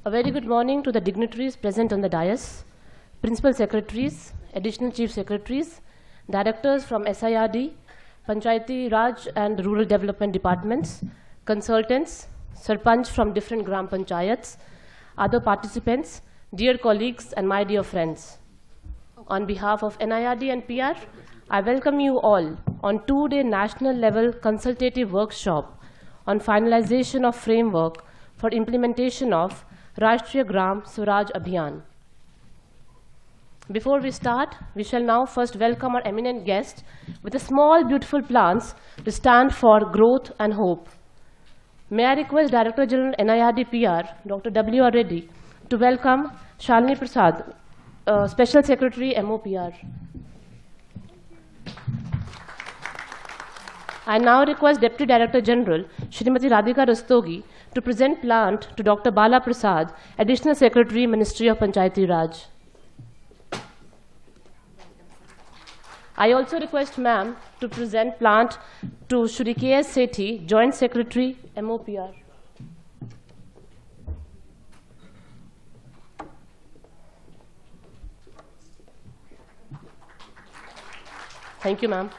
A very good morning to the dignitaries present on the dais, principal secretaries, additional chief secretaries, directors from SIRD, Panchayati Raj and Rural Development Departments, consultants, sarpanch from different gram panchayats, other participants, dear colleagues and my dear friends. On behalf of NIRD and PR, I welcome you all on 2-day national level consultative workshop on finalization of framework for implementation of Rashtriya Gram Swaraj Abhiyan. Before we start, we shall now first welcome our eminent guest with a small beautiful plants to stand for growth and hope. May I request Director General NIRD PR, Dr. W.R. Reddy, to welcome Shalini Prasad, Special Secretary MOPR. I now request Deputy Director General Shrimati Radhika Rastogi to present plant to Dr. Bala Prasad, Additional Secretary, Ministry of Panchayati Raj. I also request ma'am to present plant to Shri K.S. Sethi, Joint Secretary, MOPR. Thank you, ma'am.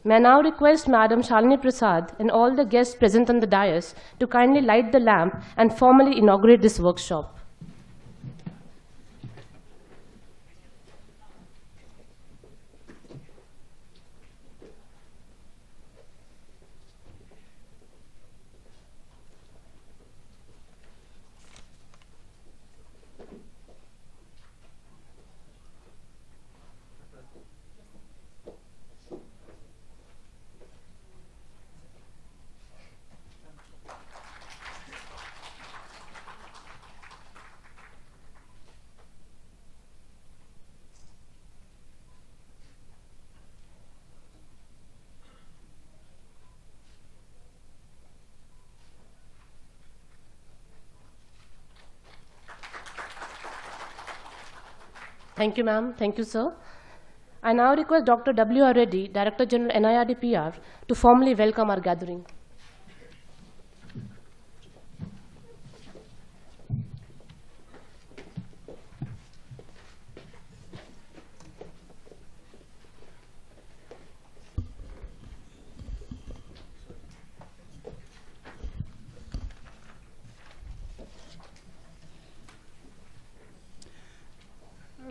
May I now request Madam Shalini Prasad and all the guests present on the dais to kindly light the lamp and formally inaugurate this workshop. Thank you, ma'am. Thank you, sir. I now request Dr. W.R. Reddy, Director General NIRD PR, to formally welcome our gathering.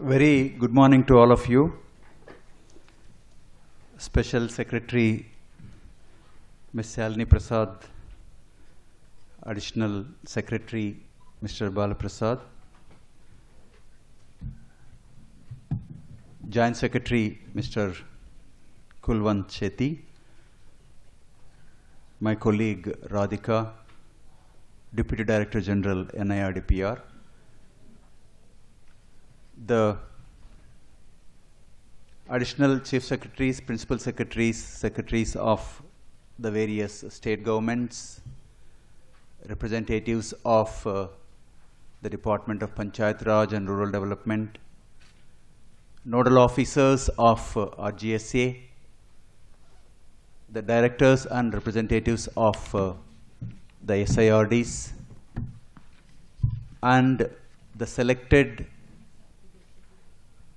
Very good morning to all of you. Special Secretary Ms. Shalini Prasad, Additional Secretary Mr. Bala Prasad, Joint Secretary Mr. Kulwant Sethi, my colleague Radhika, Deputy Director General NIRD PR, the additional chief secretaries, principal secretaries, secretaries of the various state governments, representatives of the Department of Panchayat Raj and Rural Development, nodal officers of RGSA, the directors and representatives of the SIRDs, and the selected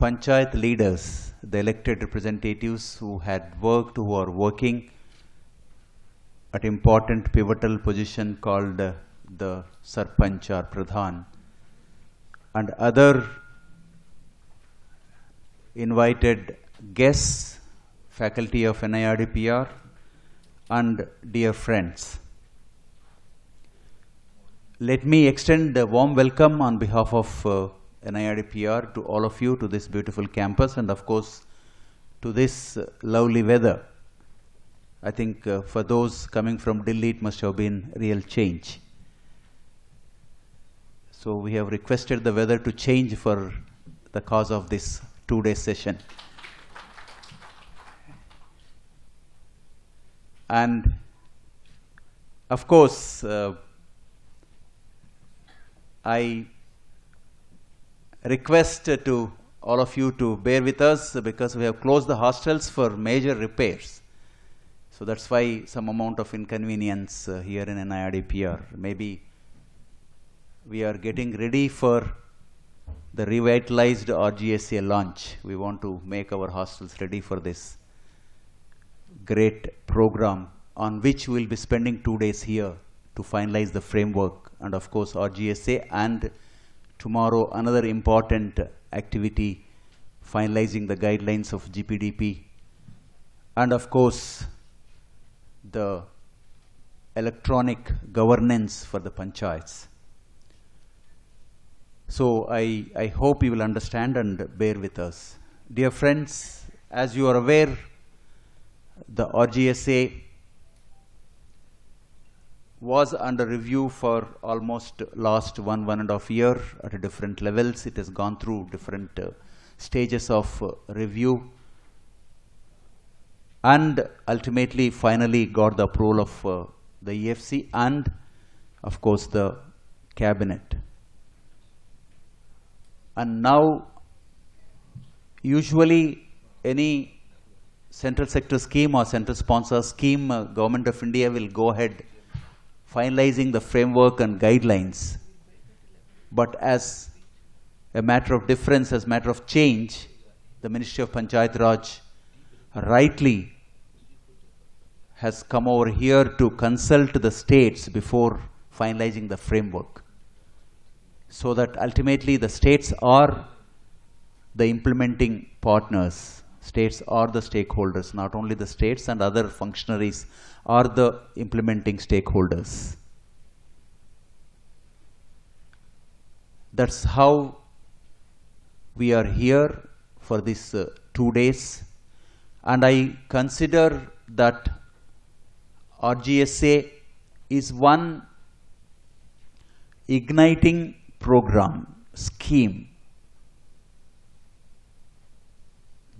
Panchayat leaders, the elected representatives who had worked, who are working at important pivotal position called the Sarpanch or Pradhan, and other invited guests, faculty of NIRD PR, and dear friends. Let me extend a warm welcome on behalf of NIRD PR to all of you to this beautiful campus and of course to this lovely weather. I think for those coming from Delhi it must have been real change. So we have requested the weather to change for the cause of this 2-day session. And of course I request to all of you to bear with us because we have closed the hostels for major repairs. So that's why some amount of inconvenience here in NIRD PR. Maybe we are getting ready for the revitalized RGSA launch. We want to make our hostels ready for this great program on which we will be spending 2 days here to finalize the framework and of course RGSA, and tomorrow another important activity, finalizing the guidelines of GPDP, and of course the electronic governance for the panchayats. So I hope you will understand and bear with us. Dear friends, as you are aware, the RGSA was under review for almost last 1.5 years at different levels. It has gone through different stages of review and ultimately finally got the approval of the EFC and of course the cabinet. And now usually any central sector scheme or central sponsor scheme, Government of India will go ahead finalizing the framework and guidelines. But as a matter of difference, as a matter of change, the Ministry of Panchayat Raj rightly has come over here to consult the states before finalizing the framework, so that ultimately the states are the implementing partners. States are the stakeholders, not only the states, and other functionaries are the implementing stakeholders. That's how we are here for this 2 days, and I consider that RGSA is one igniting program, scheme.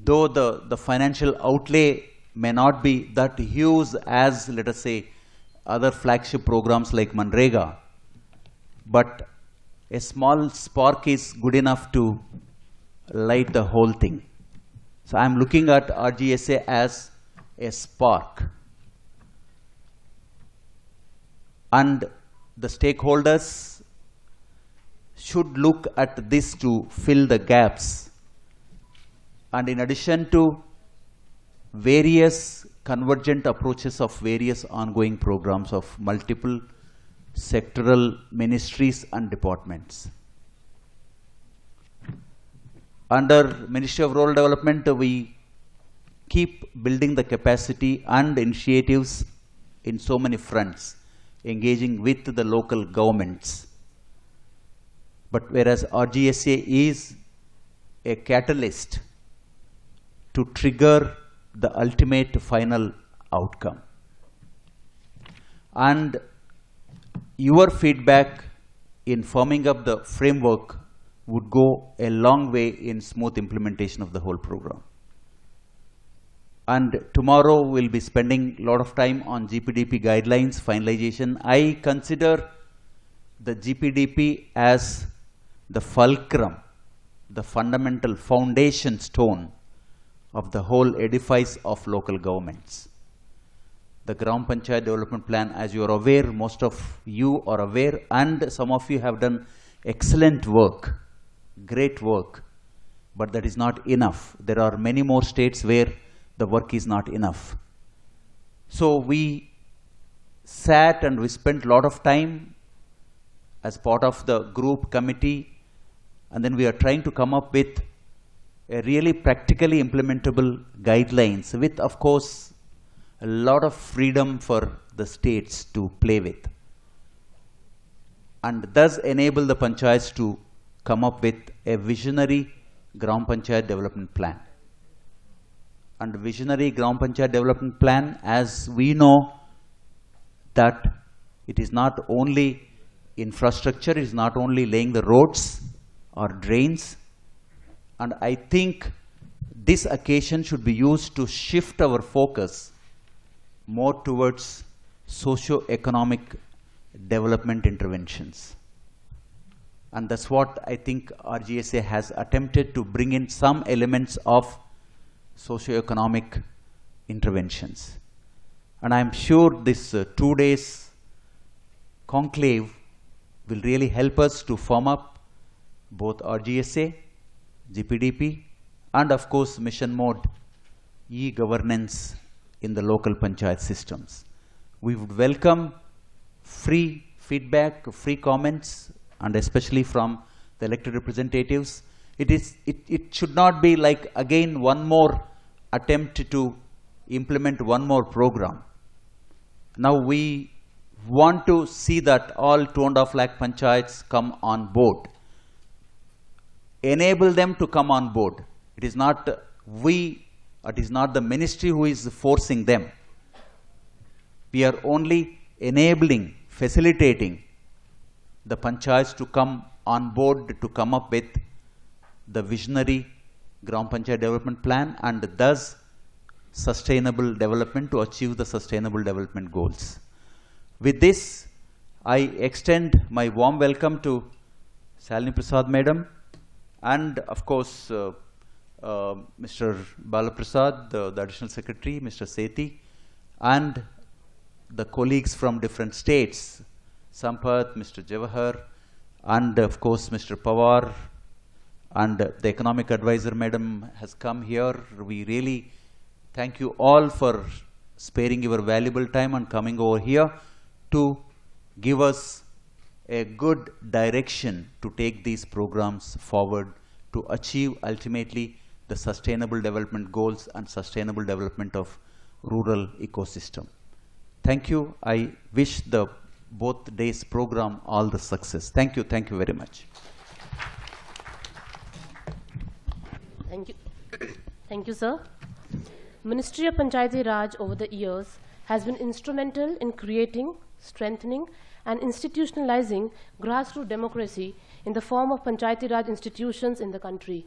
Though the financial outlay may not be that huge as, let us say, other flagship programs like Manrega, but a small spark is good enough to light the whole thing. So I am looking at RGSA as a spark. And the stakeholders should look at this to fill the gaps. And in addition to various convergent approaches of various ongoing programs of multiple sectoral ministries and departments. Under Ministry of Rural Development, we keep building the capacity and initiatives in so many fronts, engaging with the local governments. But whereas RGSA is a catalyst to trigger the ultimate final outcome. And your feedback in firming up the framework would go a long way in smooth implementation of the whole program. And tomorrow we'll be spending a lot of time on GPDP guidelines finalization. I consider the GPDP as the fulcrum, the fundamental foundation stone of the whole edifice of local governments. The Gram Panchayat Development Plan, as you are aware, most of you are aware, and some of you have done excellent work, great work, but that is not enough. There are many more states where the work is not enough. So we sat and we spent a lot of time as part of the group committee, and then we are trying to come up with a really practically implementable guidelines with, of course, a lot of freedom for the states to play with, and thus enable the panchayats to come up with a visionary Gram Panchayat Development Plan. And visionary Gram Panchayat Development Plan, as we know, that it is not only infrastructure, it is not only laying the roads or drains. And I think this occasion should be used to shift our focus more towards socio-economic development interventions. And that's what I think RGSA has attempted to bring in some elements of socio-economic interventions. And I'm sure this 2 days conclave will really help us to form up both RGSA, GPDP, and of course mission mode e-governance in the local panchayat systems. We would welcome free feedback, free comments, and especially from the elected representatives. It should not be like again one more attempt to implement one more program. Now we want to see that all 2.5 lakh panchayats come on board. Enable them to come on board. It is not the ministry who is forcing them. We are only enabling, facilitating the panchayats to come on board, to come up with the visionary Gram Panchayat development plan and thus sustainable development to achieve the sustainable development goals. With this, I extend my warm welcome to Shalini Prasad Madam and of course Mr. Balaprasad, the Additional Secretary, Mr. Sethi, and the colleagues from different states, Sampath, Mr. Jawahar, and of course Mr. Pawar, and the Economic Advisor Madam has come here. We really thank you all for sparing your valuable time and coming over here to give us a good direction to take these programs forward to achieve ultimately the sustainable development goals and sustainable development of rural ecosystem. Thank you. I wish the both days program all the success. Thank you. Thank you very much. Thank you. Thank you, sir. Ministry of Panchayati Raj over the years has been instrumental in creating, strengthening, and institutionalizing grassroots democracy in the form of Panchayati Raj institutions in the country.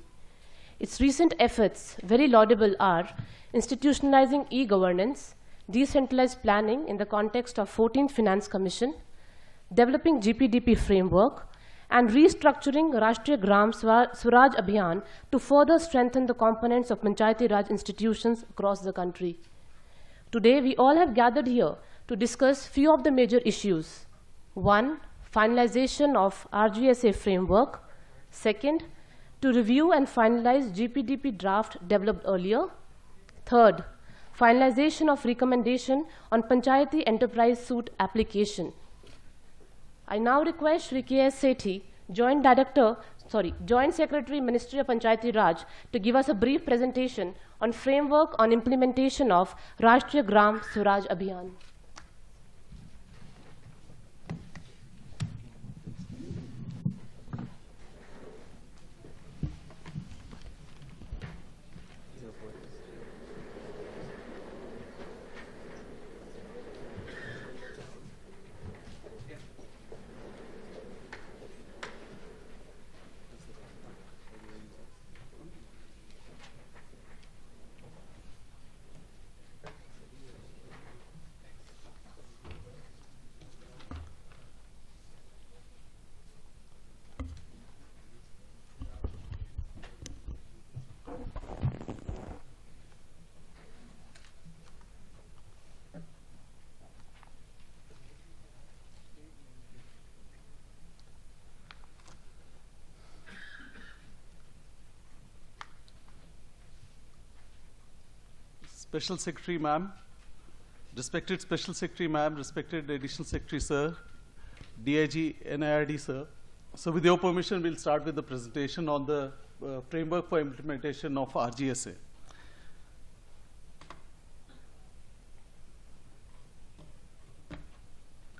Its recent efforts, very laudable, are institutionalizing e-governance, decentralized planning in the context of 14th Finance Commission, developing GPDP framework, and restructuring Rashtriya Gram Swaraj Abhiyan to further strengthen the components of Panchayati Raj institutions across the country. Today, we all have gathered here to discuss few of the major issues. One, finalization of RGSA framework. Second, to review and finalize GPDP draft developed earlier. Third, finalization of recommendation on Panchayati Enterprise Suit application. I now request Shri K.S. Sethi, Joint Secretary, Ministry of Panchayati Raj, to give us a brief presentation on framework on implementation of Rashtriya Gram Swaraj Abhiyan. Special Secretary Ma'am, respected Special Secretary Ma'am, respected Additional Secretary Sir, DIG NIRD Sir. So with your permission, we'll start with the presentation on the framework for implementation of RGSA.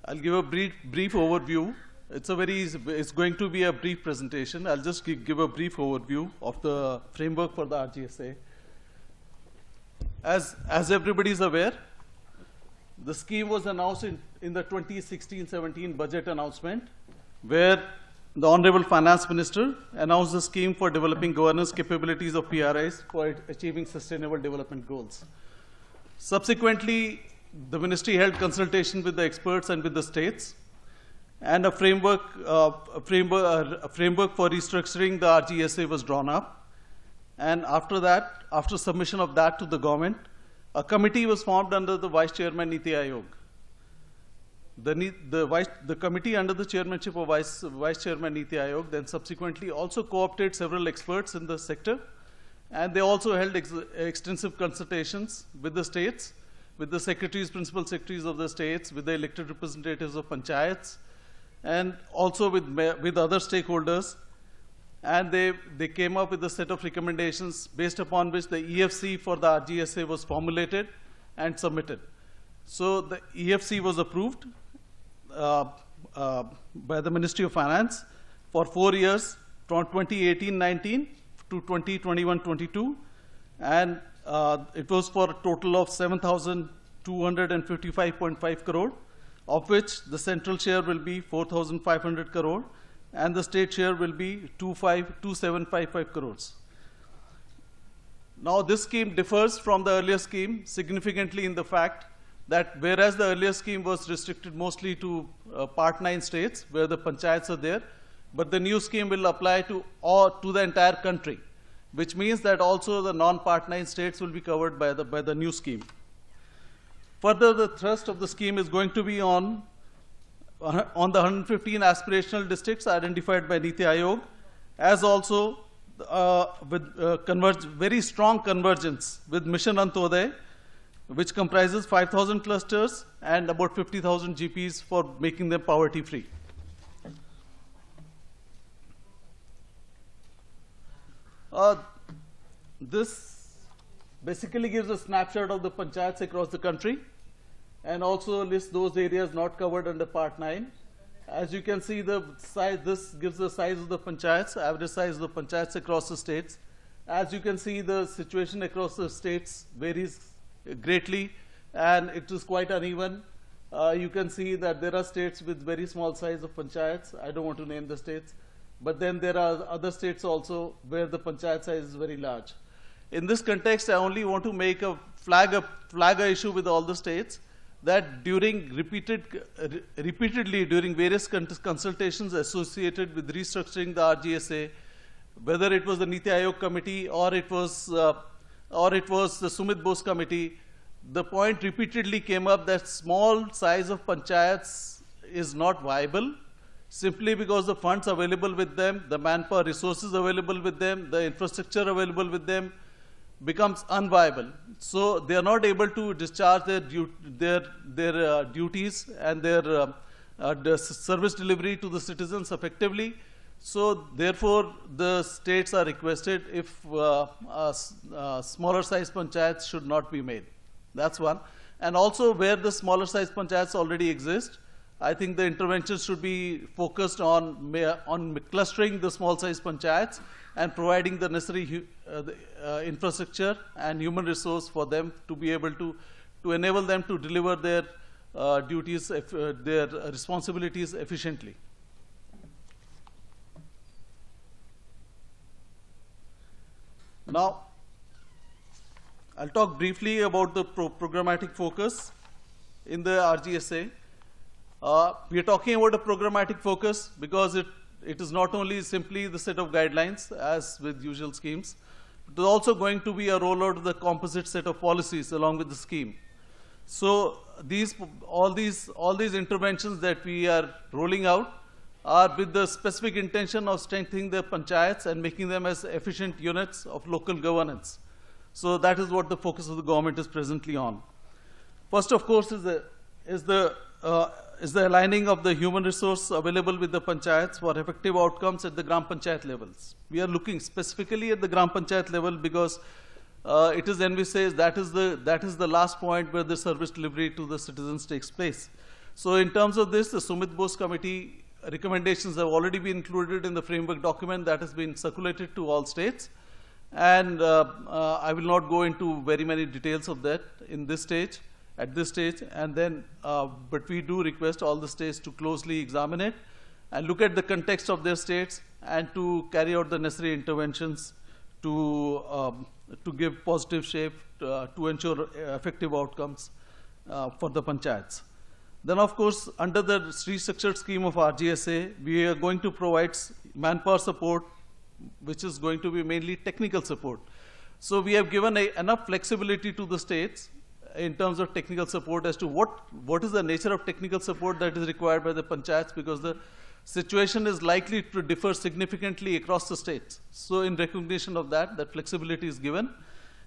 I'll give a brief overview. It's going to be a brief presentation. I'll just give a brief overview of the framework for the RGSA. As everybody is aware, the scheme was announced in the 2016-17 budget announcement, where the Honorable Finance Minister announced the scheme for developing governance capabilities of PRIs for achieving sustainable development goals. Subsequently, the ministry held consultation with the experts and with the states, and a framework for restructuring the RGSA was drawn up. And after that, after submission of that to the government, a committee was formed under the Vice Chairman Niti Aayog. the committee under the chairmanship of Vice Chairman Niti Aayog then subsequently also co-opted several experts in the sector, and they also held extensive consultations with the states, with the secretaries, principal secretaries of the states, with the elected representatives of panchayats, and also with other stakeholders. And they came up with a set of recommendations based upon which the EFC for the RGSA was formulated and submitted. So the EFC was approved by the Ministry of Finance for 4 years, from 2018-19 to 2021-22, and it was for a total of 7,255.5 crore, of which the central share will be 4,500 crore, and the state share will be 2,755 crores. Now, this scheme differs from the earlier scheme significantly in the fact that whereas the earlier scheme was restricted mostly to Part 9 states where the panchayats are there, but the new scheme will apply to the entire country, which means that also the non-Part 9 states will be covered by the new scheme. Further, the thrust of the scheme is going to be on the 115 aspirational districts identified by Niti Aayog, as also with very strong convergence with Mission Antyodaya, which comprises 5,000 clusters and about 50,000 GPs for making them poverty-free. This basically gives a snapshot of the panchayats across the country, and also lists those areas not covered under Part 9. As you can see, the size, this gives the size of the panchayats, average size of the panchayats across the states. As you can see, the situation across the states varies greatly, and it is quite uneven. You can see that there are states with very small size of panchayats. I don't want to name the states, but then there are other states also where the panchayat size is very large. In this context, I only want to make a flag issue with all the states that repeatedly during various consultations associated with restructuring the RGSA, whether it was the Niti Aayog committee or it was the Sumit Bose committee, the point repeatedly came up that small size of panchayats is not viable, simply because the funds available with them, the manpower resources available with them, the infrastructure available with them becomes unviable. So they are not able to discharge their duties and their service delivery to the citizens effectively. So therefore, the states are requested if smaller size panchayats should not be made. That's one. And also where the smaller size panchayats already exist, I think the interventions should be focused on clustering the small size panchayats and providing the necessary infrastructure and human resource for them to be able to enable them to deliver their duties, their responsibilities efficiently. Now, I'll talk briefly about the programmatic focus in the RGSA. We are talking about a programmatic focus because it is not only simply the set of guidelines as with usual schemes, it is also going to be a rollout of the composite set of policies along with the scheme. So all these interventions that we are rolling out are with the specific intention of strengthening the panchayats and making them as efficient units of local governance. So that is what the focus of the government is presently on. First, of course, is the aligning of the human resource available with the panchayats for effective outcomes at the Gram Panchayat levels. We are looking specifically at the Gram Panchayat level because it is envisaged that is the last point where the service delivery to the citizens takes place. So in terms of this, the Sumit Bose committee recommendations have already been included in the framework document that has been circulated to all states. And I will not go into very many details of that at this stage, and then, but we do request all the states to closely examine it and look at the context of their states and to carry out the necessary interventions to give positive shape to ensure effective outcomes for the panchayats. Then, of course, under the restructured scheme of RGSA, we are going to provide manpower support, which is going to be mainly technical support. So we have given enough flexibility to the states in terms of technical support as to what is the nature of technical support that is required by the panchayats, because the situation is likely to differ significantly across the states. So in recognition of that, that flexibility is given,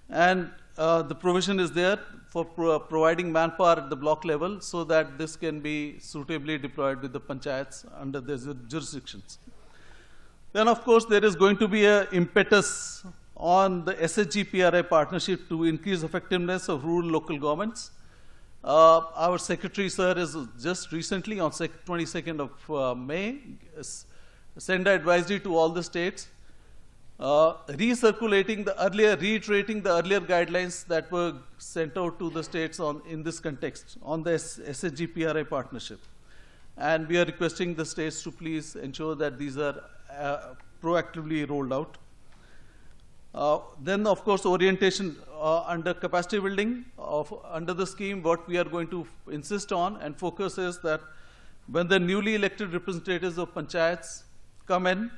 and the provision is there for providing manpower at the block level so that this can be suitably deployed with the panchayats under their jurisdictions. Then, of course, there is going to be an impetus on the SHG-PRI partnership to increase effectiveness of rural local governments. Our Secretary, sir, is just recently on 22nd of May, sent an advisory to all the states, reiterating the earlier guidelines that were sent out to the states in this context on the SHG-PRI partnership. And we are requesting the states to please ensure that these are proactively rolled out. Then, of course, orientation under capacity building under the scheme, what we are going to insist on and focus is that when the newly elected representatives of panchayats come in,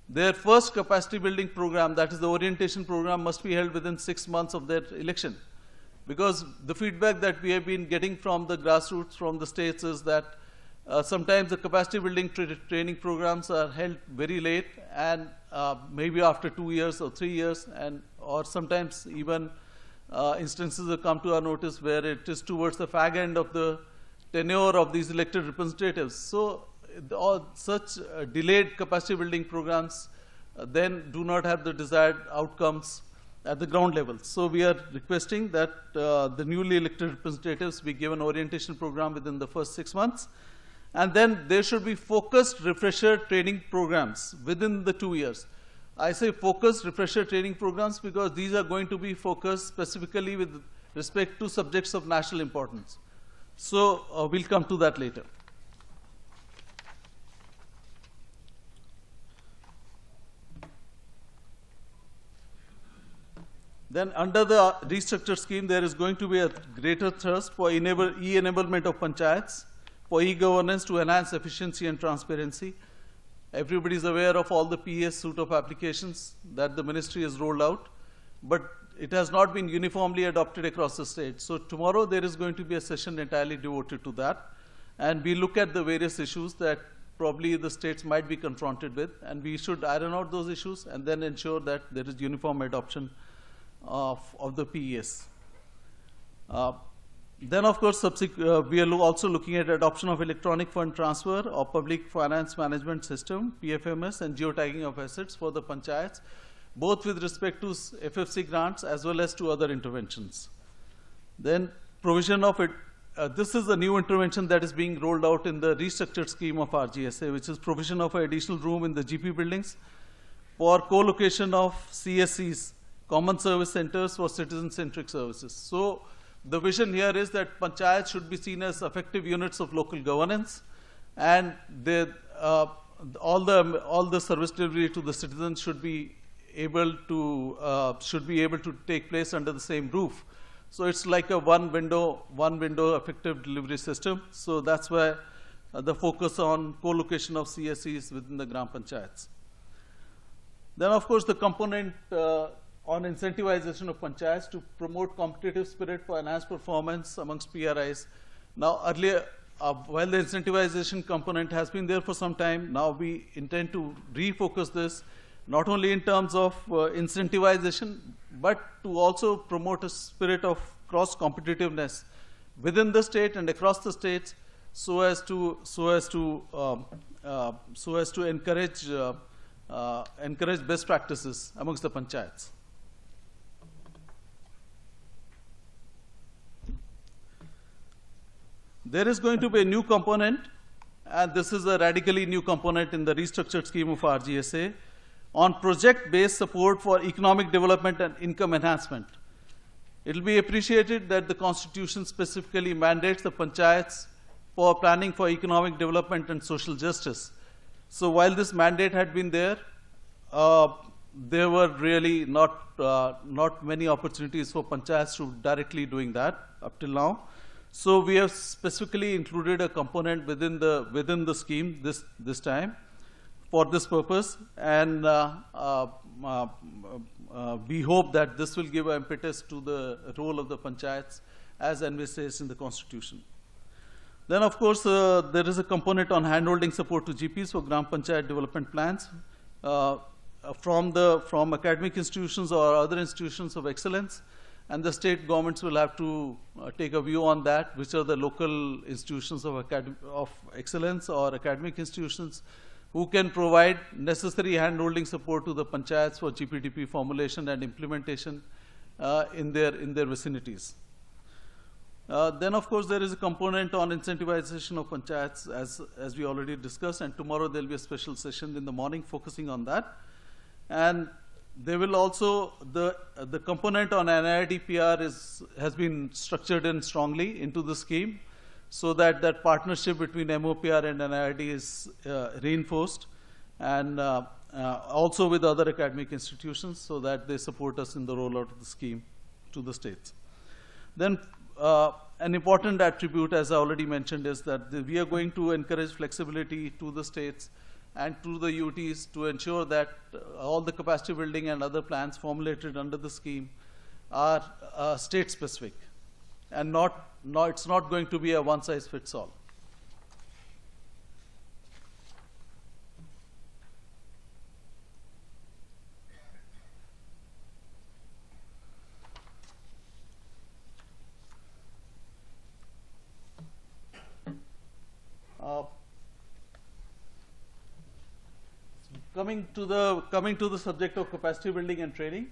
their first capacity building program, that is the orientation program, must be held within 6 months of their election. Because the feedback that we have been getting from the grassroots, from the states, is that sometimes the capacity building training programs are held very late, and maybe after 2 years or 3 years, or sometimes even instances have come to our notice where it is towards the fag end of the tenure of these elected representatives. So such delayed capacity building programs then do not have the desired outcomes at the ground level. So we are requesting that the newly elected representatives be given orientation program within the first 6 months. And then there should be focused refresher training programs within the 2 years. I say focused refresher training programs because these are going to be focused specifically with respect to subjects of national importance. So we'll come to that later. Then under the restructured scheme, there is going to be a greater thrust for e-enablement of panchayats, for e-governance to enhance efficiency and transparency. Everybody is aware of all the PES suite of applications that the ministry has rolled out, but it has not been uniformly adopted across the state. So tomorrow there is going to be a session entirely devoted to that, and we look at the various issues that probably the states might be confronted with, and we should iron out those issues and then ensure that there is uniform adoption of the PES. Then, of course, we are also looking at adoption of electronic fund transfer or public finance management system, PFMS, and geotagging of assets for the panchayats, both with respect to FFC grants as well as to other interventions. Then provision of it, this is a new intervention that is being rolled out in the restructured scheme of RGSA, which is provision of an additional room in the GP buildings for co-location of CSCs, Common Service Centers for Citizen-Centric Services. So the vision here is that panchayats should be seen as effective units of local governance, and all the service delivery to the citizens should be able to take place under the same roof. So it's like a one window effective delivery system. So that's why the focus on co-location of CSCs within the Gram Panchayats. Then, of course, the component on incentivization of panchayats to promote competitive spirit for enhanced performance amongst PRIs. Now, earlier, while the incentivization component has been there for some time, now we intend to refocus this, not only in terms of incentivization, but to also promote a spirit of cross-competitiveness within the state and across the states, so as to encourage best practices amongst the panchayats. There is going to be a new component, and this is a radically new component in the restructured scheme of RGSA, on project-based support for economic development and income enhancement. It will be appreciated that the Constitution specifically mandates the panchayats for planning for economic development and social justice. So while this mandate had been there, there were really not many opportunities for panchayats to directly doing that up till now. So we have specifically included a component within the scheme this time for this purpose, and we hope that this will give an impetus to the role of the panchayats as envisaged in the Constitution. Then, of course, there is a component on handholding support to GPs for Gram Panchayat development plans from academic institutions or other institutions of excellence, and the state governments will have to take a view on that, which are the local institutions of excellence or academic institutions who can provide necessary handholding support to the panchayats for GPDP formulation and implementation in their vicinities. Then, of course, there is a component on incentivization of panchayats, as we already discussed, and tomorrow there will be a special session in the morning focusing on that. And there will also, the component on NIRD PR has been structured in strongly into the scheme, so that that partnership between MOPR and NIRD is reinforced, and also with other academic institutions, so that they support us in the rollout of the scheme to the states. Then an important attribute, as I already mentioned, is that we are going to encourage flexibility to the states and to the UTs to ensure that all the capacity building and other plans formulated under the scheme are state specific, and it's not going to be a one size fits all. Coming to the subject of capacity building and training.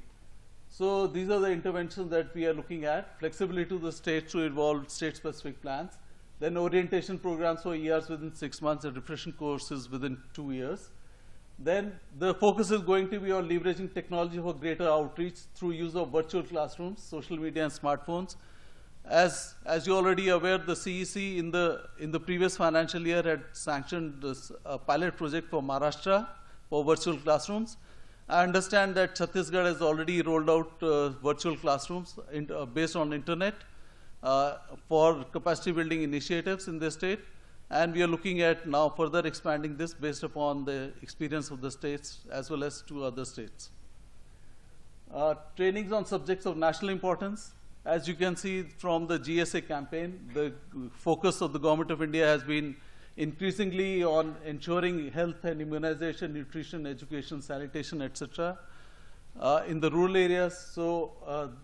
So these are the interventions that we are looking at: flexibility to the states to involve state-specific plans, then orientation programs for ERs within 6 months and refreshing courses within 2 years. Then the focus is going to be on leveraging technology for greater outreach through use of virtual classrooms, social media, and smartphones. As you're already aware, the CEC in the previous financial year had sanctioned this pilot project for Maharashtra for virtual classrooms. I understand that Chhattisgarh has already rolled out virtual classrooms based on internet for capacity building initiatives in the state, and we are looking at now further expanding this based upon the experience of the states as well as to other states. Trainings on subjects of national importance. As you can see from the GSA campaign, the focus of the Government of India has been increasingly on ensuring health and immunization, nutrition, education, sanitation, etc. In the rural areas. So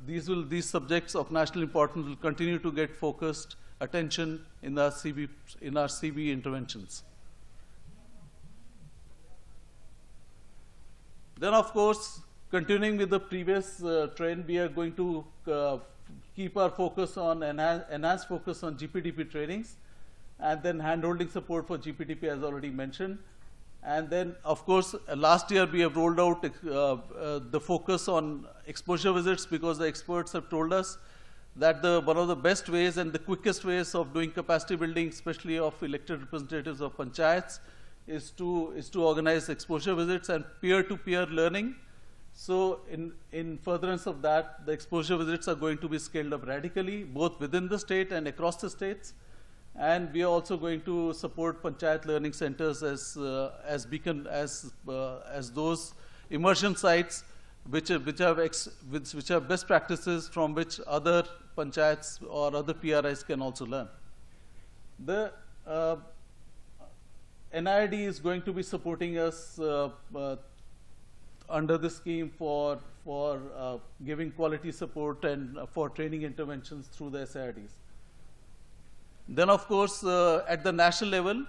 these subjects of national importance will continue to get focused attention in our CB interventions. Then, of course, continuing with the previous trend, we are going to keep our focus on enhanced focus on GPDP trainings, and then handholding support for GPDP, as already mentioned. And then, of course, last year we have rolled out the focus on exposure visits, because the experts have told us that one of the best ways and the quickest ways of doing capacity building, especially of elected representatives of panchayats, is to organize exposure visits and peer-to-peer learning. So in furtherance of that, the exposure visits are going to be scaled up radically, both within the state and across the states. And we are also going to support panchayat learning centers as those immersion sites which are best practices from which other panchayats or other PRIs can also learn. The NIRD is going to be supporting us under the scheme for giving quality support and for training interventions through the SIRDs. Then, of course, at the national level,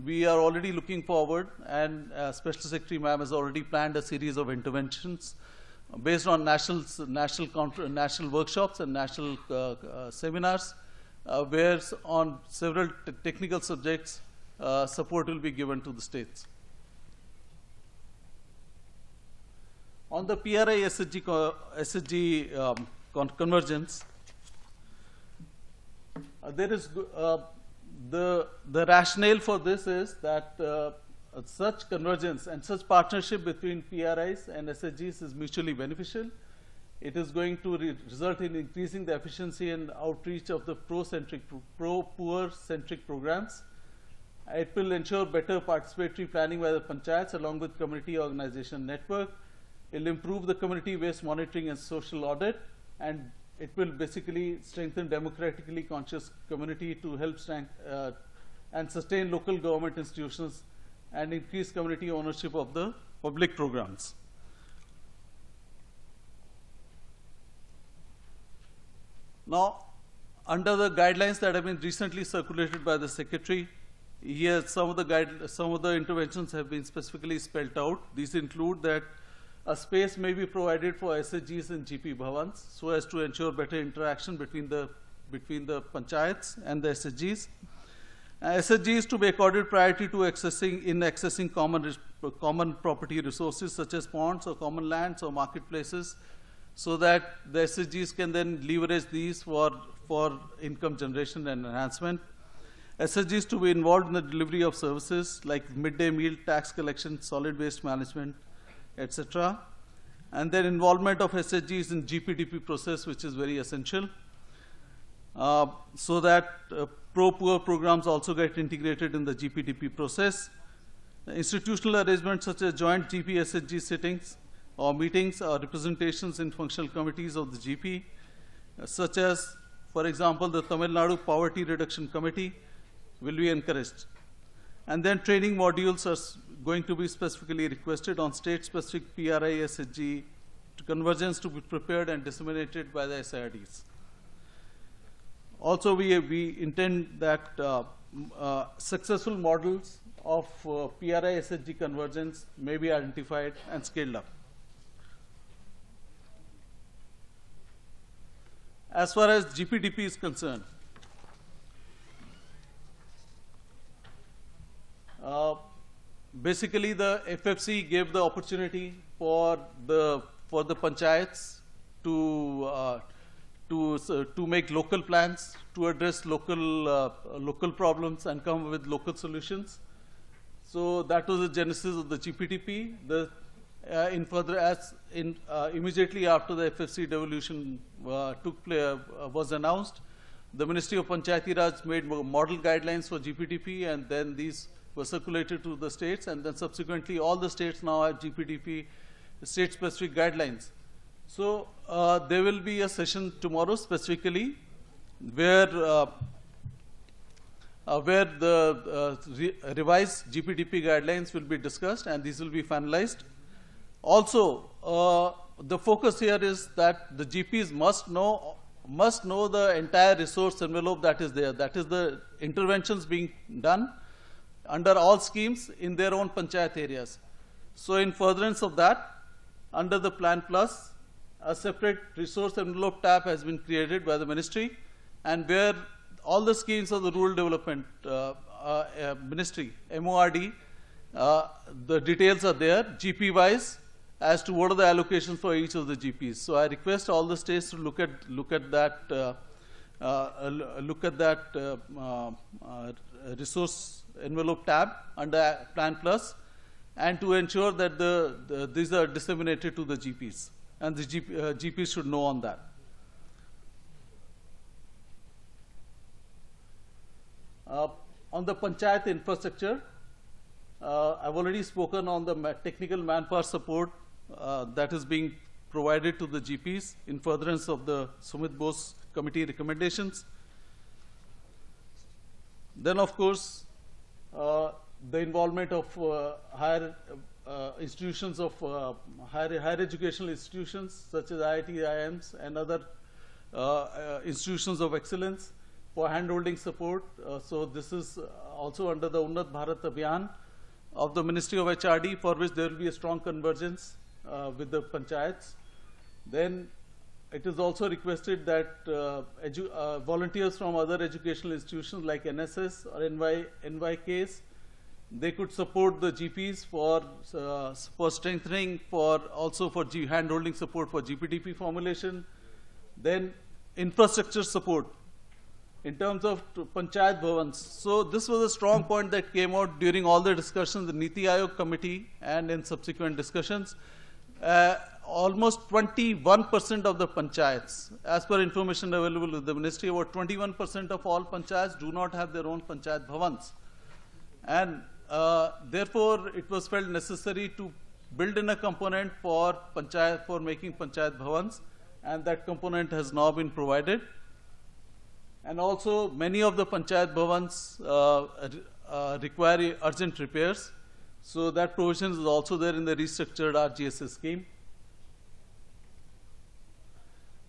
we are already looking forward, and Special Secretary Ma'am has already planned a series of interventions based on national workshops and national seminars, where on several technical subjects support will be given to the states. On the PRI SHG convergence, there is the rationale for this is that such convergence and such partnership between PRIs and SHGs is mutually beneficial. It is going to result in increasing the efficiency and outreach of the pro-poor centric programs. It will ensure better participatory planning by the panchayats along with community organization network. It will improve the community waste monitoring and social audit, and it will basically strengthen democratically conscious community to help and sustain local government institutions and increase community ownership of the public programs. Now, under the guidelines that have been recently circulated by the Secretary, here some of the interventions have been specifically spelled out. These include that a space may be provided for SHGs and GP Bhavans so as to ensure better interaction between the panchayats and the SHGs. SHGs to be accorded priority to accessing common property resources such as ponds or common lands or marketplaces, so that the SHGs can then leverage these for income generation and enhancement. SHGs to be involved in the delivery of services like midday meal, tax collection, solid waste management, etc. And then involvement of SHGs in GPDP process, which is very essential, so that pro-poor programs also get integrated in the GPDP process. Institutional arrangements such as joint GP-SHG sittings or meetings or representations in functional committees of the GP, such as, for example, the Tamil Nadu Poverty Reduction Committee, will be encouraged. And then training modules are going to be specifically requested on state-specific PRI-SHG convergence to be prepared and disseminated by the SIRDs. Also, we intend that successful models of PRI-SHG convergence may be identified and scaled up. As far as GPDP is concerned, basically the FFC gave the opportunity for the panchayats to make local plans, to address local problems and come with local solutions. So that was the genesis of the GPDP. Immediately after the FFC devolution was announced, the Ministry of Panchayati Raj made model guidelines for GPDP, and then these were circulated to the states, and then subsequently all the states now have GPDP state-specific guidelines. So there will be a session tomorrow specifically where the revised GPDP guidelines will be discussed, and these will be finalized. Also, the focus here is that the GPs must know the entire resource envelope that is there. That is the interventions being done under all schemes in their own panchayat areas. So in furtherance of that, under the Plan Plus, a separate resource envelope tab has been created by the ministry, and where all the schemes of the Rural Development Ministry, MORD, the details are there, GP-wise, as to what are the allocations for each of the GPs. So I request all the states to look at that resource envelope tab under Plan Plus, and to ensure that these are disseminated to the GPs, and the GPs should know on that. On the panchayat infrastructure, I've already spoken on the technical manpower support that is being provided to the GPs in furtherance of the Sumit Bose committee recommendations. Then, of course, the involvement of higher institutions of higher educational institutions such as IIT, IIMs, and other institutions of excellence for handholding support. So this is also under the Unnat Bharat Abhiyan of the Ministry of HRD, for which there will be a strong convergence with the panchayats. Then it is also requested that volunteers from other educational institutions like NSS or NYKs, they could support the GPs for strengthening, also for hand-holding support for GPDP formulation. Then infrastructure support in terms of Panchayat Bhavans. So this was a strong point that came out during all the discussions, the Niti Aayog committee, and in subsequent discussions. Almost 21% of the panchayats, as per information available with the ministry, about 21% of all panchayats do not have their own Panchayat Bhavans. And therefore, it was felt necessary to build in a component for making Panchayat Bhavans, and that component has now been provided. And also, many of the Panchayat Bhavans require urgent repairs. So that provision is also there in the restructured RGSA scheme.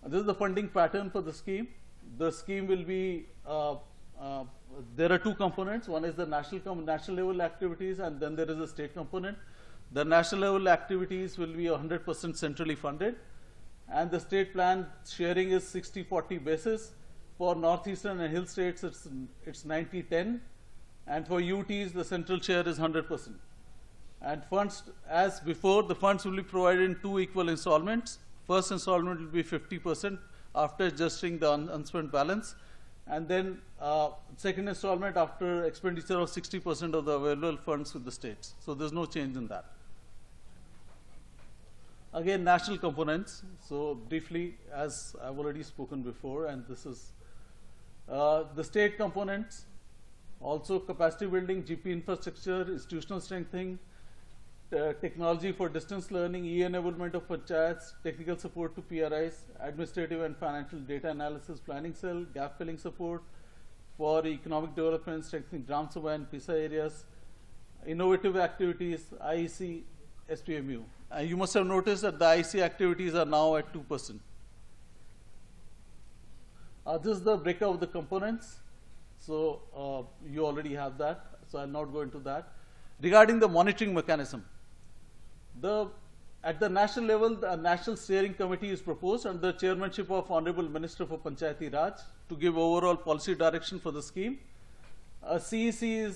This is the funding pattern for the scheme. The scheme will be, there are two components. One is the national level activities, and then there is a state component. The national level activities will be 100% centrally funded, and the state plan sharing is 60-40 basis. For northeastern and hill states, it's 90-10, and for UTs, the central share is 100%. And funds, as before, the funds will be provided in two equal installments. First installment will be 50% after adjusting the unspent balance, and then second installment after expenditure of 60% of the available funds with the states. So there's no change in that. Again, national components. So briefly, as I've already spoken before, and this is the state components, also capacity building, GP infrastructure, institutional strengthening, technology for distance learning, e-enablement of panchayats, technical support to PRIs, administrative and financial data analysis planning cell, gap filling support for economic development, strengthening Gram Sabha and PISA areas, innovative activities, IEC, SPMU. You must have noticed that the IEC activities are now at 2%. This is the breakup of the components. So you already have that, so I'll not go into that. Regarding the monitoring mechanism, at the national level, the National Steering Committee is proposed under the chairmanship of Honorable Minister for Panchayati Raj to give overall policy direction for the scheme. CEC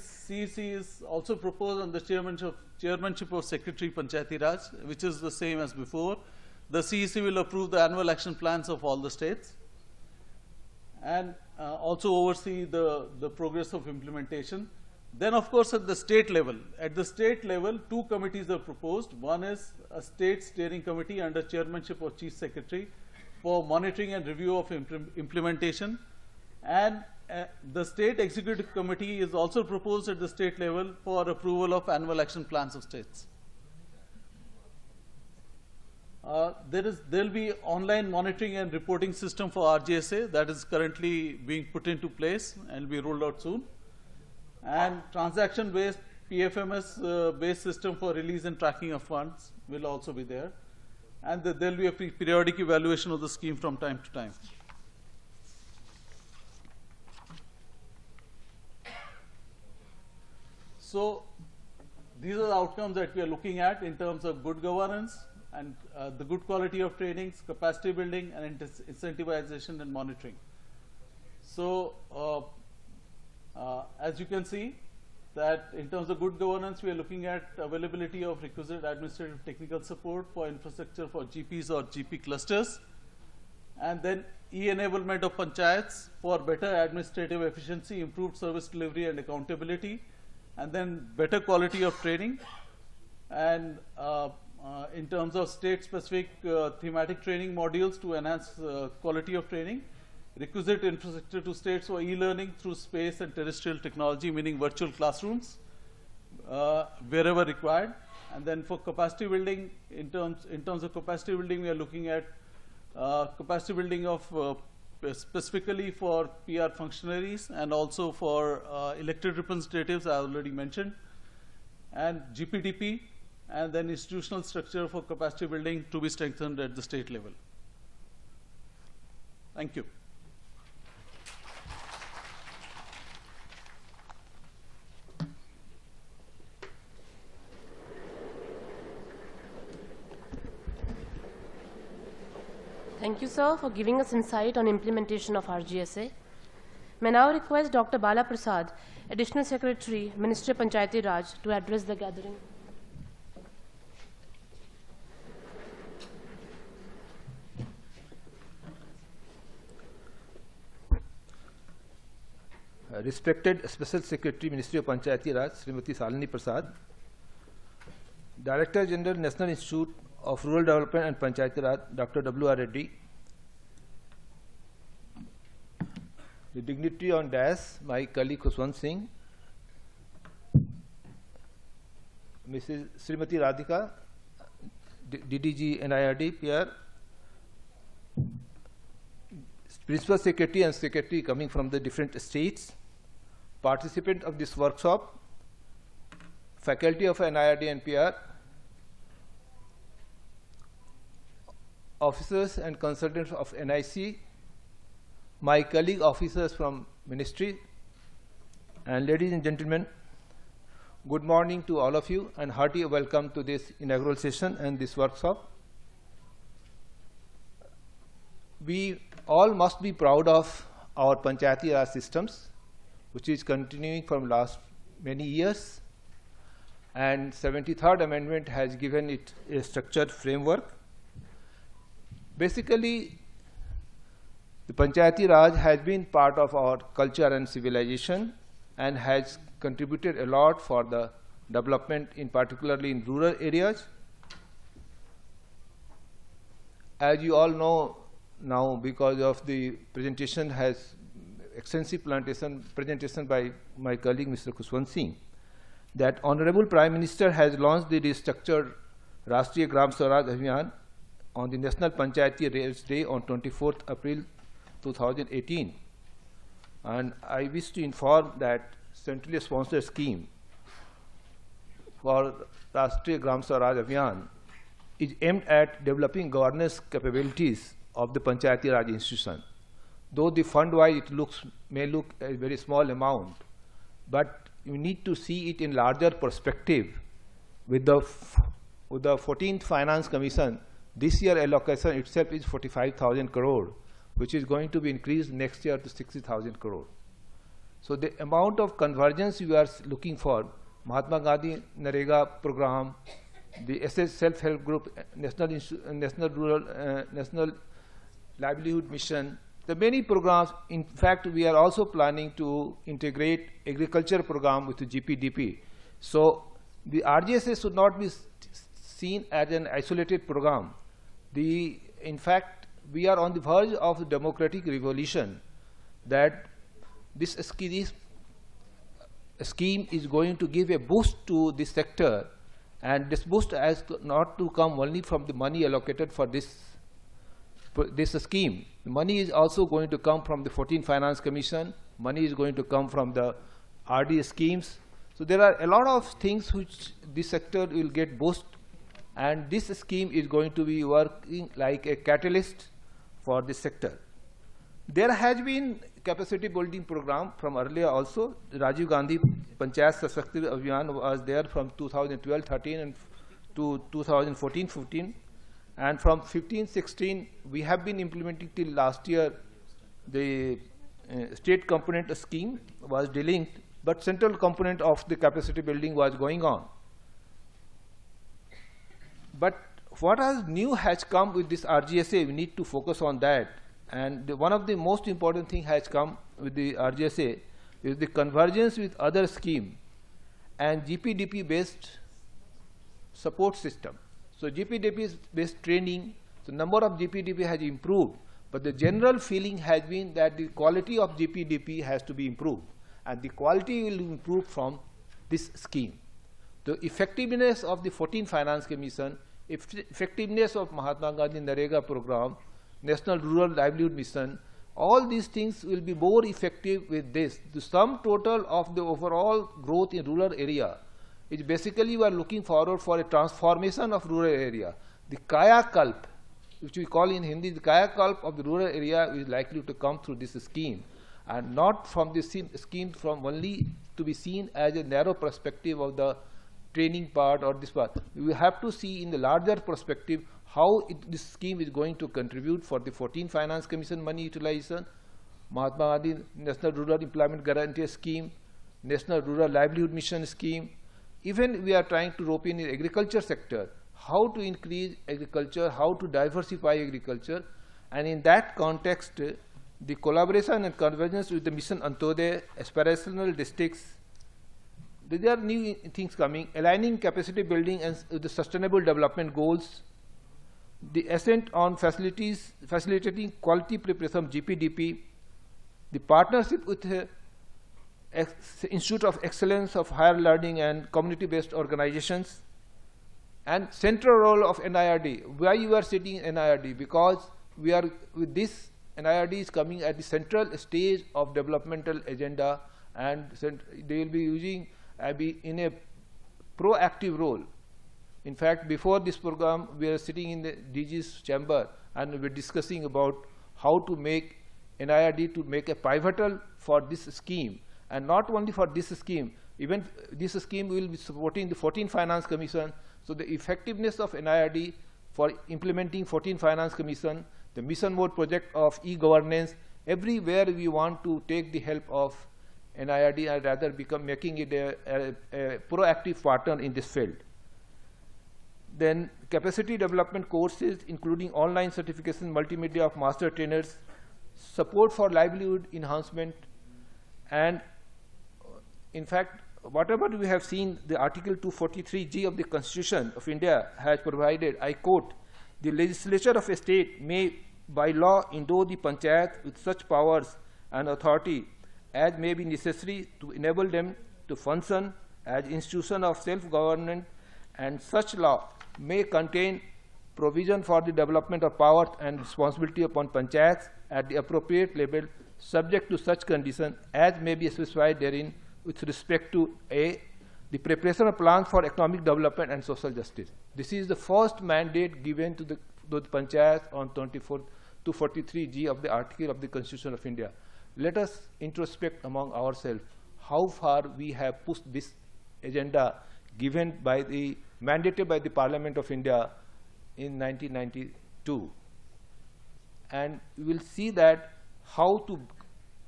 is also proposed under the chairmanship of Secretary Panchayati Raj, which is the same as before. The CEC will approve the annual action plans of all the states, and also oversee the progress of implementation. Then, of course, at the state level, two committees are proposed. One is a state steering committee under chairmanship of Chief Secretary for monitoring and review of implementation, and the state executive committee is also proposed at the state level for approval of annual action plans of states. There will be online monitoring and reporting system for RGSA that is currently being put into place and will be rolled out soon. And transaction-based PFMS-based system for release and tracking of funds will also be there. And there will be a periodic evaluation of the scheme from time to time. So these are the outcomes that we are looking at in terms of good governance and the good quality of trainings, capacity building, and incentivization and monitoring. So as you can see, that in terms of good governance, we are looking at availability of requisite administrative technical support for infrastructure for GPs or GP clusters, and then e-enablement of panchayats for better administrative efficiency, improved service delivery and accountability, and then better quality of training, and in terms of state-specific thematic training modules to enhance quality of training, requisite infrastructure to states for e-learning through space and terrestrial technology, meaning virtual classrooms, wherever required. And then for capacity building, in terms of capacity building, we are looking at capacity building of specifically for PR functionaries and also for elected representatives, I already mentioned, and GPDP, and then institutional structure for capacity building to be strengthened at the state level. Thank you. Thank you, sir, for giving us insight on implementation of RGSA. May now request Dr. Bala Prasad, Additional Secretary, Ministry of Panchayati Raj, to address the gathering. Respected Special Secretary, Ministry of Panchayati Raj, Srimati Salini Prasad, Director General, National Institute of Rural Development and Panchayati Raj, Dr. W.R. Reddy, the dignitary on dais, my colleague Khuswant Singh, Mrs. Srimati Radhika, DDG NIRD, PR, Principal Secretary and Secretary coming from the different states, participant of this workshop, faculty of NIRD NPR, officers and consultants of NIC, my colleague officers from Ministry, and ladies and gentlemen, good morning to all of you and hearty welcome to this inaugural session and this workshop. We all must be proud of our Panchayati Raj systems, which is continuing from last many years, and 73rd Amendment has given it a structured framework. Basically, the Panchayati Raj has been part of our culture and civilization and has contributed a lot for the development, particularly in rural areas. As you all know now, because of the presentation has extensive presentation by my colleague Mr. Khuswant Singh, that Honorable Prime Minister has launched the restructured Rashtriya Gram Swaraj Abhiyan on the National Panchayati Raj Day on 24th April 2018. And I wish to inform that centrally sponsored scheme for Rashtriya Gram Swaraj Abhiyan is aimed at developing governance capabilities of the Panchayati Raj institution. Though the fund-wise it may look a very small amount, but you need to see it in larger perspective. With the 14th Finance Commission, this year allocation itself is 45,000 crore, which is going to be increased next year to 60,000 crore. So the amount of convergence we are looking for, Mahatma Gandhi Narega program, the SS Self-Help Group, National Livelihood Mission, the many programs. In fact, we are also planning to integrate agriculture program with the GPDP. So the RGSA should not be seen as an isolated program. In fact, we are on the verge of a democratic revolution, that this scheme is going to give a boost to this sector, and this boost has not to come only from the money allocated for this scheme. The money is also going to come from the 14th Finance Commission, money is going to come from the RD schemes. So there are a lot of things which this sector will get boost, and this scheme is going to be working like a catalyst for this sector. There has been capacity building program from earlier also. Rajiv Gandhi Panchayat Sashakti Abhiyan was there from 2012-13 and to 2014-15. And from 15-16, we have been implementing till last year the state component scheme was delinked, but central component of the capacity building was going on. But what has new has come with this RGSA, we need to focus on that. And one of the most important thing has come with the RGSA is the convergence with other scheme and GPDP based support system. So GPDP based training, the number of GPDP has improved, but the general feeling has been that the quality of GPDP has to be improved, and the quality will improve from this scheme. The effectiveness of the 14th Finance Commission, effectiveness of Mahatma Gandhi Narega program, National Rural Livelihood Mission, all these things will be more effective with this. The sum total of the overall growth in rural area is basically we are looking forward for a transformation of rural area. The Kaya Kalp, which we call in Hindi, the Kaya Kalp of the rural area is likely to come through this scheme, and not from this scheme from only to be seen as a narrow perspective of the training part or this part. We have to see in the larger perspective how this scheme is going to contribute for the 14th Finance Commission money utilization, Mahatma Gandhi National Rural Employment Guarantee Scheme, National Rural Livelihood Mission Scheme. Even we are trying to rope in the agriculture sector, how to increase agriculture, how to diversify agriculture, and in that context, the collaboration and convergence with the Mission Antyodaya, aspirational districts, there are new things coming, aligning capacity building and the sustainable development goals, the ascent on facilitating quality preparation GPDP, the partnership with Institute of Excellence of Higher Learning and community-based organizations, and central role of NIRD. Why you are sitting in NIRD? Because we are with this NIRD is coming at the central stage of developmental agenda, and they will be using in a proactive role. In fact, before this program, we are sitting in the DG's chamber and we were discussing about how to make NIRD to make a pivotal for this scheme, and not only for this scheme, even this scheme will be supporting the 14th Finance Commission. So the effectiveness of NIRD for implementing 14th Finance Commission, the mission mode project of e-governance, everywhere we want to take the help of NIRD and rather making it a proactive partner in this field. Then capacity development courses, including online certification, multimedia of master trainers, support for livelihood enhancement, and in fact, whatever we have seen, the Article 243G of the Constitution of India has provided, I quote, "The legislature of a state may by law endow the panchayat with such powers and authority as may be necessary to enable them to function as institution of self-government, and such law may contain provision for the development of powers and responsibility upon panchayats at the appropriate level, subject to such condition as may be specified therein with respect to A, the preparation of plans for economic development and social justice." This is the first mandate given to the panchayats on 243G of the article of the Constitution of India. Let us introspect among ourselves how far we have pushed this agenda given by the mandated by the Parliament of India in 1992, and we will see that how to,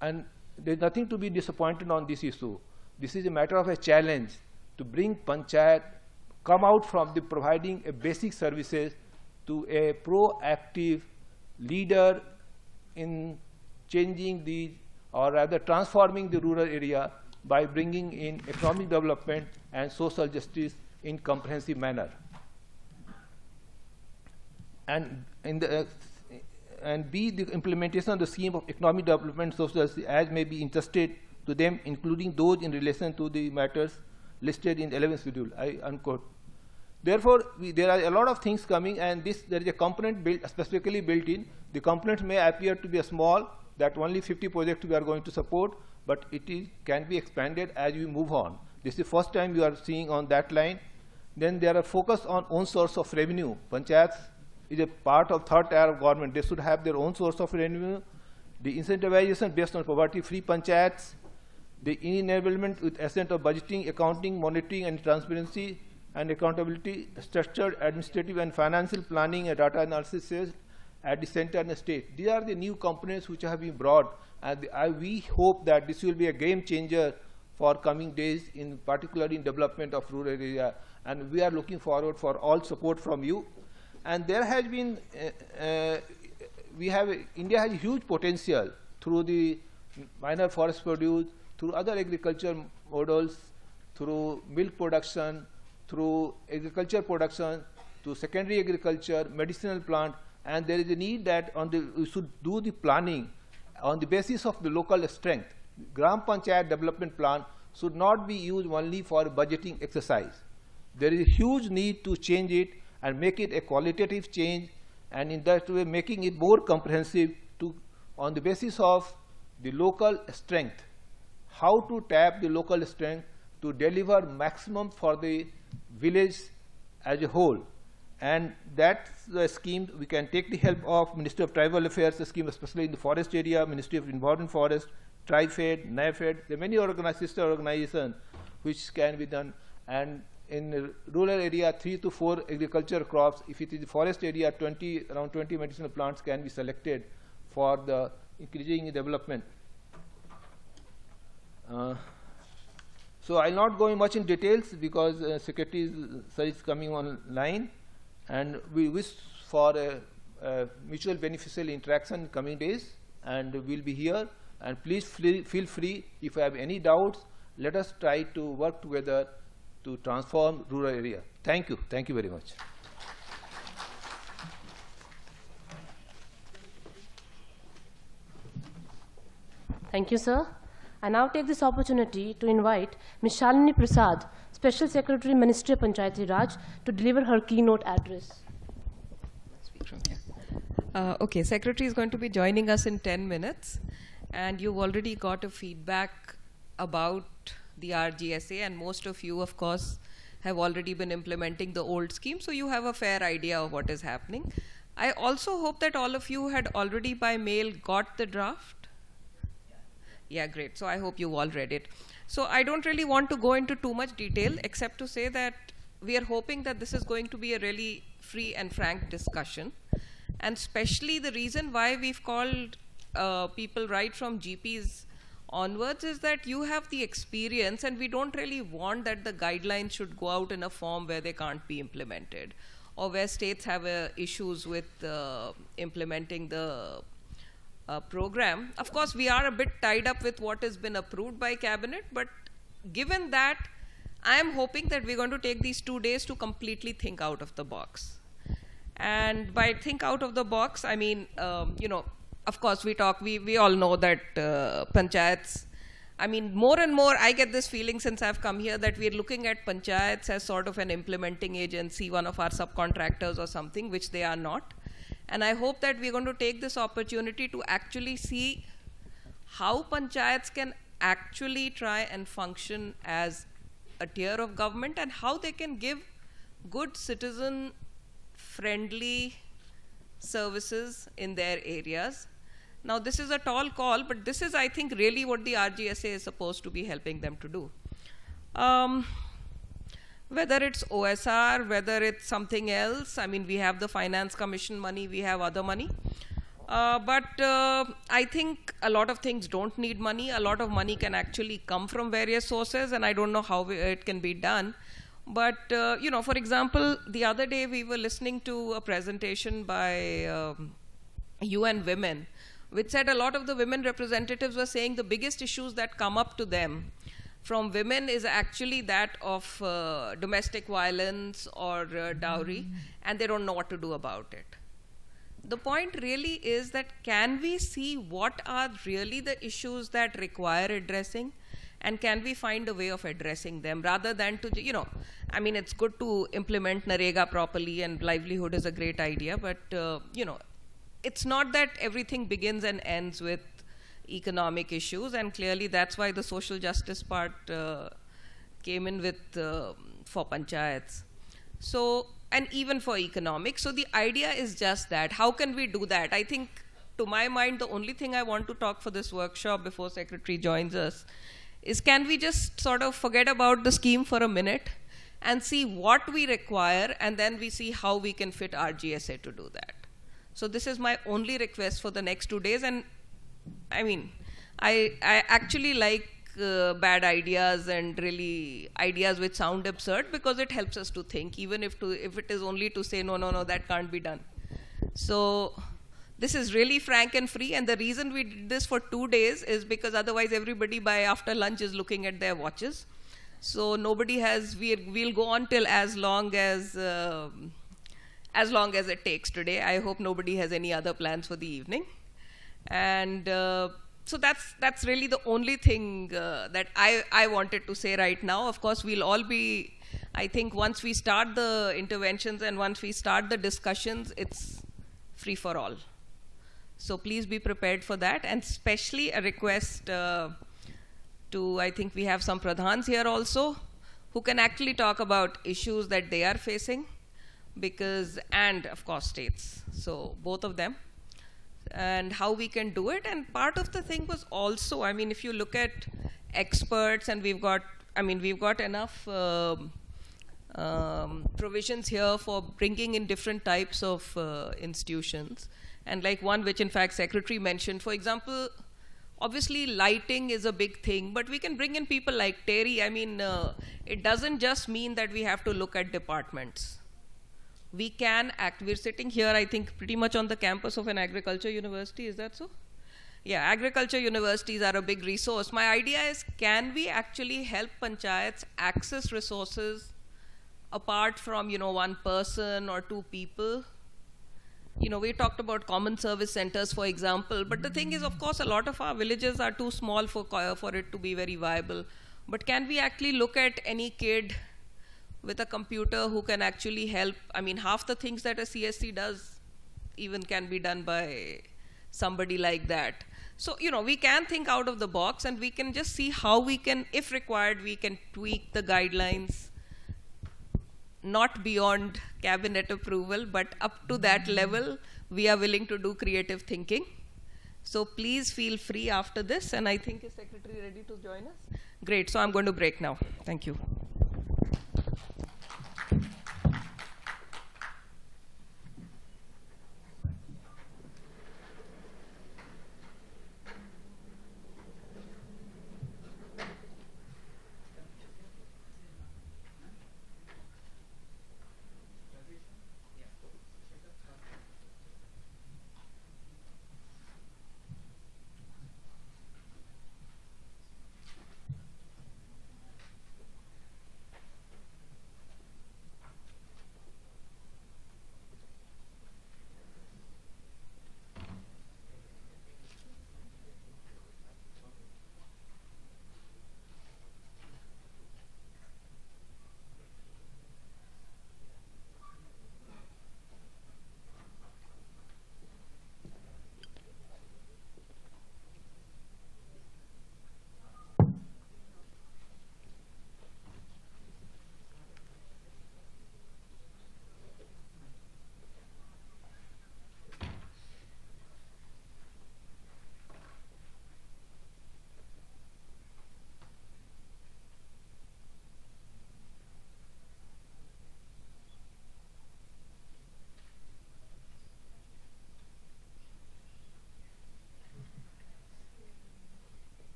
and there is nothing to be disappointed on this issue. This is a matter of a challenge to bring panchayat, come out from the providing a basic services to a proactive leader in changing the, or rather transforming the rural area by bringing in economic development and social justice in comprehensive manner. And in the and B, the implementation of the scheme of economic development social justice as may be entrusted to them, including those in relation to the matters listed in the 11th schedule, I unquote. Therefore, there are a lot of things coming, and there is a component specifically built in. The component may appear to be a small, that only 50 projects we are going to support, but it can be expanded as we move on. This is the first time we are seeing on that line. Then there are focus on own source of revenue. Panchayats is a part of third tier of government. They should have their own source of revenue. The incentivization based on poverty-free panchayats, the enablement with assent of budgeting, accounting, monitoring, and transparency and accountability, structured administrative and financial planning and data analysis at the center and the state. These are the new components which have been brought, and we hope that this will be a game changer for coming days, in particularly in development of rural area. And we are looking forward for all support from you. And there has been, India has huge potential through the minor forest produce, through other agriculture models, through milk production, through agriculture production, to secondary agriculture, medicinal plant, and there is a need that we should do the planning on the basis of the local strength. Gram Panchayat development plan should not be used only for budgeting exercise. There is a huge need to change it and make it a qualitative change, and in that way making it more comprehensive on the basis of the local strength. How to tap the local strength to deliver maximum for the village as a whole. And that's the scheme. We can take the help of Ministry of Tribal Affairs, the scheme especially in the forest area, Ministry of Environment Forest, TriFed, NAFED. There are many sister organizations which can be done. And in the rural area, 3 to 4 agriculture crops. If it is the forest area, around 20 medicinal plants can be selected for the increasing development. So I'll not go much in details because Secretary Sir is coming online, and we wish for a mutual beneficial interaction in coming days, and we'll be here. And please feel free, if you have any doubts, let us try to work together to transform rural area. Thank you. Thank you very much. Thank you, sir. I now take this opportunity to invite Ms. Shalini Prasad, Special Secretary, Ministry of Panchayati Raj, to deliver her keynote address. Speak from here. Okay, Secretary is going to be joining us in 10 minutes. And you've already got a feedback about the RGSA, and most of you, of course, have already been implementing the old scheme, so you have a fair idea of what is happening. I also hope that all of you had already by mail got the draft. Yeah, great. So I hope you all read it. So I don't really want to go into too much detail, except to say that we are hoping that this is going to be a really free and frank discussion. And especially the reason why we've called people right from GPs onwards is that you have the experience, and we don't really want that the guidelines should go out in a form where they can't be implemented, or where states have issues with implementing the program. Of course, we are a bit tied up with what has been approved by Cabinet, but given that, I am hoping that we're going to take these 2 days to completely think out of the box. And by think out of the box, I mean, you know, of course, we all know that panchayats, I mean, more and more, I get this feeling since I've come here that we're looking at panchayats as sort of an implementing agency, one of our subcontractors or something, which they are not. And I hope that we're going to take this opportunity to actually see how panchayats can actually try and function as a tier of government, and how they can give good citizen-friendly services in their areas. Now, this is a tall call, but this is, I think, really what the RGSA is supposed to be helping them to do. Whether it's OSR, whether it's something else, I mean, we have the Finance Commission money, we have other money. But I think a lot of things don't need money. A lot of money can actually come from various sources, and I don't know how it can be done. But, you know, for example, the other day we were listening to a presentation by UN Women, which said a lot of the women representatives were saying the biggest issues that come up to them from women is actually that of domestic violence or dowry, and they don't know what to do about it. The point really is that can we see what are really the issues that require addressing, and can we find a way of addressing them, rather than to, you know, I mean, it's good to implement NREGA properly, and livelihood is a great idea, but, you know, it's not that everything begins and ends with economic issues, and clearly that's why the social justice part came in with for panchayats. So, and even for economics. So the idea is just that. How can we do that? I think, to my mind, the only thing I want to talk for this workshop before Secretary joins us is, can we just sort of forget about the scheme for a minute and see what we require, and then we see how we can fit RGSA to do that. So this is my only request for the next 2 days. And I mean, I actually like bad ideas, and really ideas which sound absurd, because it helps us to think, even if it is only to say, no, that can't be done. So this is really frank and free, and the reason we did this for 2 days is because otherwise everybody by after lunch is looking at their watches. So nobody has, we'll go on till as long as it takes today. I hope nobody has any other plans for the evening. And so that's really the only thing that I wanted to say right now. Of course, we'll all be, I think once we start the interventions and once we start the discussions, it's free for all. So please be prepared for that. And especially a request to, I think we have some pradhans here also, who can actually talk about issues that they are facing, because, and of course states, so both of them, and how we can do it. And part of the thing was also, I mean, if you look at experts, and we've got enough provisions here for bringing in different types of institutions, and like one which in fact Secretary mentioned, for example, obviously lighting is a big thing, but we can bring in people like Terry. I mean, it doesn't just mean that we have to look at departments. We can act, we're sitting here, I think, pretty much on the campus of an agriculture university, is that so? Yeah, agriculture universities are a big resource. My idea is, can we actually help panchayats access resources apart from, you know, one person or two people? You know, we talked about common service centers, for example, but the thing is, of course, a lot of our villages are too small for it to be very viable. But can we actually look at any kid with a computer who can actually help? I mean, half the things that a CSC does, even can be done by somebody like that. So, you know, we can think out of the box, and we can just see how we can, if required, we can tweak the guidelines, not beyond cabinet approval, but up to that level, we are willing to do creative thinking. So please feel free after this, and I think is Secretary ready to join us? Great, so I'm going to break now. Thank you.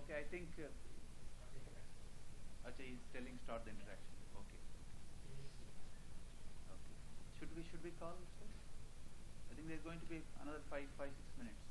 I think Ajay is telling start the interaction. Okay. Okay. Should we call? Sir? I think there's going to be another 5, 6 minutes.